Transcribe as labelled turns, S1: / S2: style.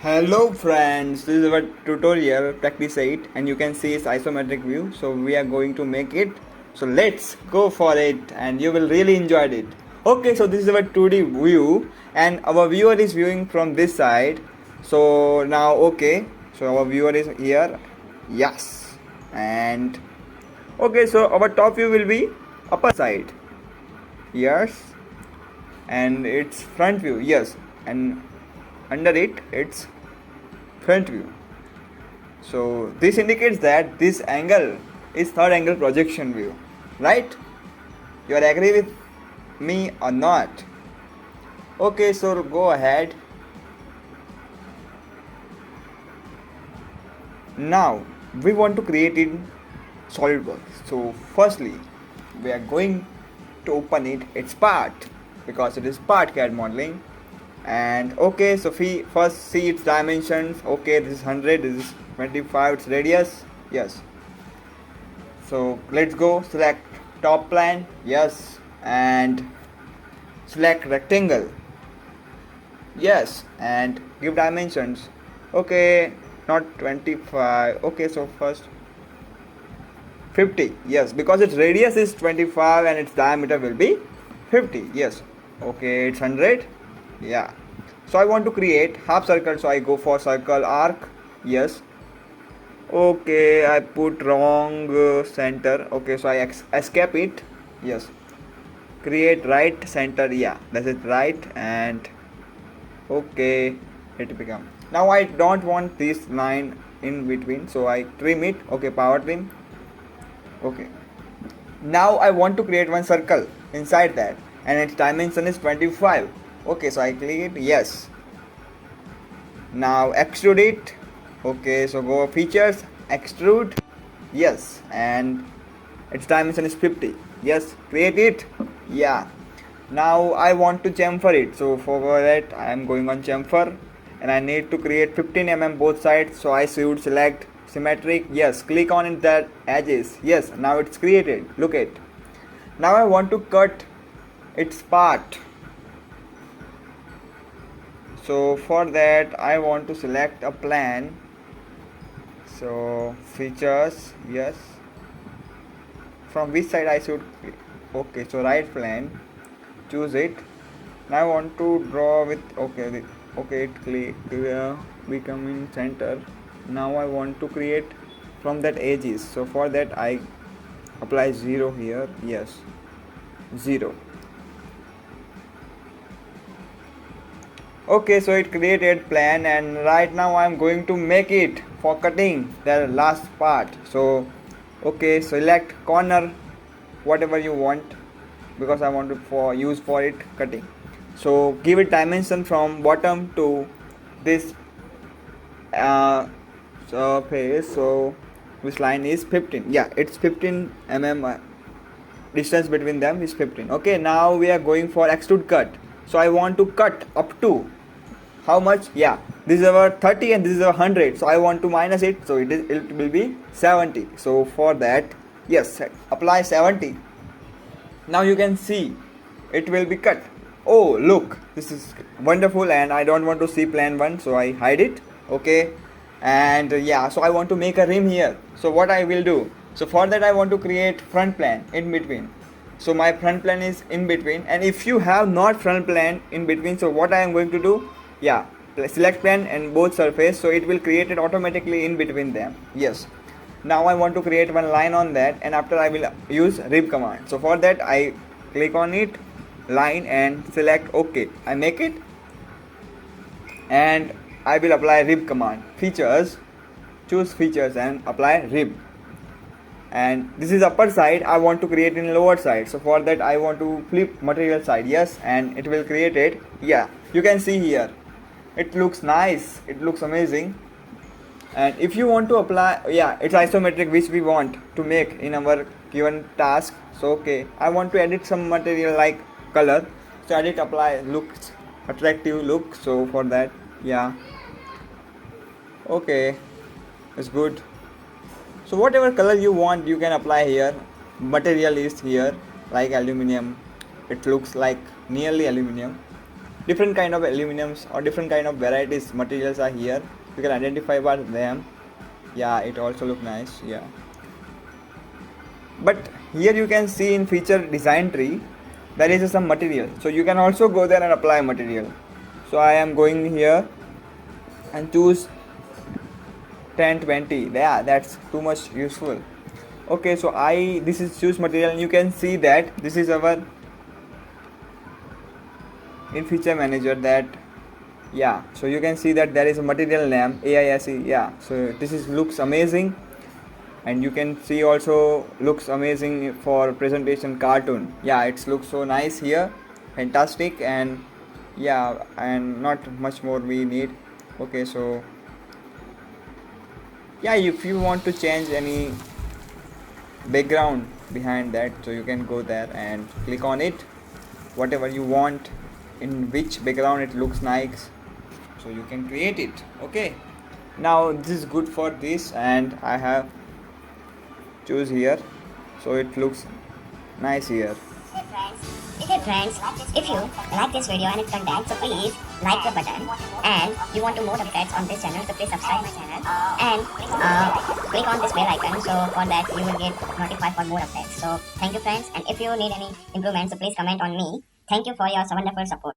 S1: Hello friends, this is our tutorial practice 8 and you can see it's isometric view, so we are going to make it. So let's go for it and you will really enjoy it. Okay, so this is our 2D view and our viewer is viewing from this side. So now okay, so our viewer is here. Yes. And okay, so our top view will be upper side. Yes. And it's front view. Yes. And under it's front view. So this indicates that this angle is third angle projection view, right? You are agree with me or not? Okay, so go ahead. Now we want to create in Solidworks. So firstly we are going to open its part because it is part CAD modeling. And okay, so first see its dimensions. Okay, this is 100, this is 25, its radius. Yes, so let's go. Select top plan. Yes, and select rectangle. Yes, and give dimensions. Okay, not 25. Okay, so first 50. Yes, because its radius is 25 and its diameter will be 50. Yes, okay, it's 100. Yeah, so I want to create half circle, so I go for circle arc. Yes, okay, I put wrong center. Okay, so I escape it. Yes, create right center. Yeah, that's it, right. And okay, it become. Now I don't want this line in between, so I trim it. Okay, power trim. Okay, now I want to create one circle inside that and its dimension is 25. Okay, so I click it. Yes, now extrude it. Okay, so go features, extrude. Yes, and its dimension is 50. Yes, create it. Yeah, now I want to chamfer it, so for that I am going on chamfer and I need to create 15 mm both sides, so I should select symmetric. Yes, click on it, that edges. Yes, now it's created. Look it. Now I want to cut its part, so for that I want to select a plan. So features. Yes, from which side I should. Okay, so right plan, choose it. Now I want to draw with okay, it click become in center. Now I want to create from that edges, so for that I apply 0 here. Yes, 0. Okay, so it created plan and right now I am going to make it for cutting the last part. So okay, select corner whatever you want because I want to use for it cutting. So give it dimension from bottom to this surface. So this line is 15. Yeah, it's 15 mm distance between them is 15. Okay, now we are going for extrude cut. So I want to cut up to how much? Yeah, this is our 30 and this is our 100, so I want to minus it, so it will be 70. So for that, yes, apply 70. Now you can see it will be cut. Oh look, this is wonderful and I don't want to see plan 1, so I hide it. Okay, and yeah, so I want to make a rim here. So what I will do, so for that I want to create front plan in between. So my front plan is in between, and if you have not front plan in between, so what I am going to do, yeah, select plan and both surface, so it will create it automatically in between them. Yes, now I want to create one line on that and after I will use rib command. So for that I click on it, line, and select OK. I make it and I will apply rib command. Features, choose features and apply rib. And this is upper side, I want to create in lower side, so for that I want to flip material side. Yes, and it will create it. Yeah, you can see here it looks nice, it looks amazing. And if you want to apply, yeah, it's isometric which we want to make in our given task. So okay, I want to edit some material like color, so edit, apply, looks attractive look. So for that, yeah, okay, it's good. So whatever color you want you can apply here. Material is here like aluminum, it looks like nearly aluminum. different kind of aluminums or different kind of varieties materials are here. You can identify by them. Yeah, it also look nice. Yeah, but here you can see in feature design tree there is some material, so you can also go there and apply material. So I am going here and choose 1020. Yeah, that's too much useful. Okay, so this is choose material, and you can see that this is our in feature manager that, yeah, so you can see that there is a material name AISE. Yeah, so this is looks amazing, and you can see also looks amazing for presentation cartoon. Yeah, it looks so nice here, fantastic. And yeah, and not much more we need. Okay, so yeah, if you want to change any background behind that, so you can go there and click on it, whatever you want, in which background it looks nice, so you can create it. Okay, now this is good for this, and I have choose here, so it looks nice here.
S2: Hey friends, if you like this video and its content, so please like the button, and you want to more updates on this channel, so please subscribe my channel and click on this bell icon, so for that you will get notified for more updates. So thank you friends, and if you need any improvements, so please comment on me. Thank you for your wonderful support.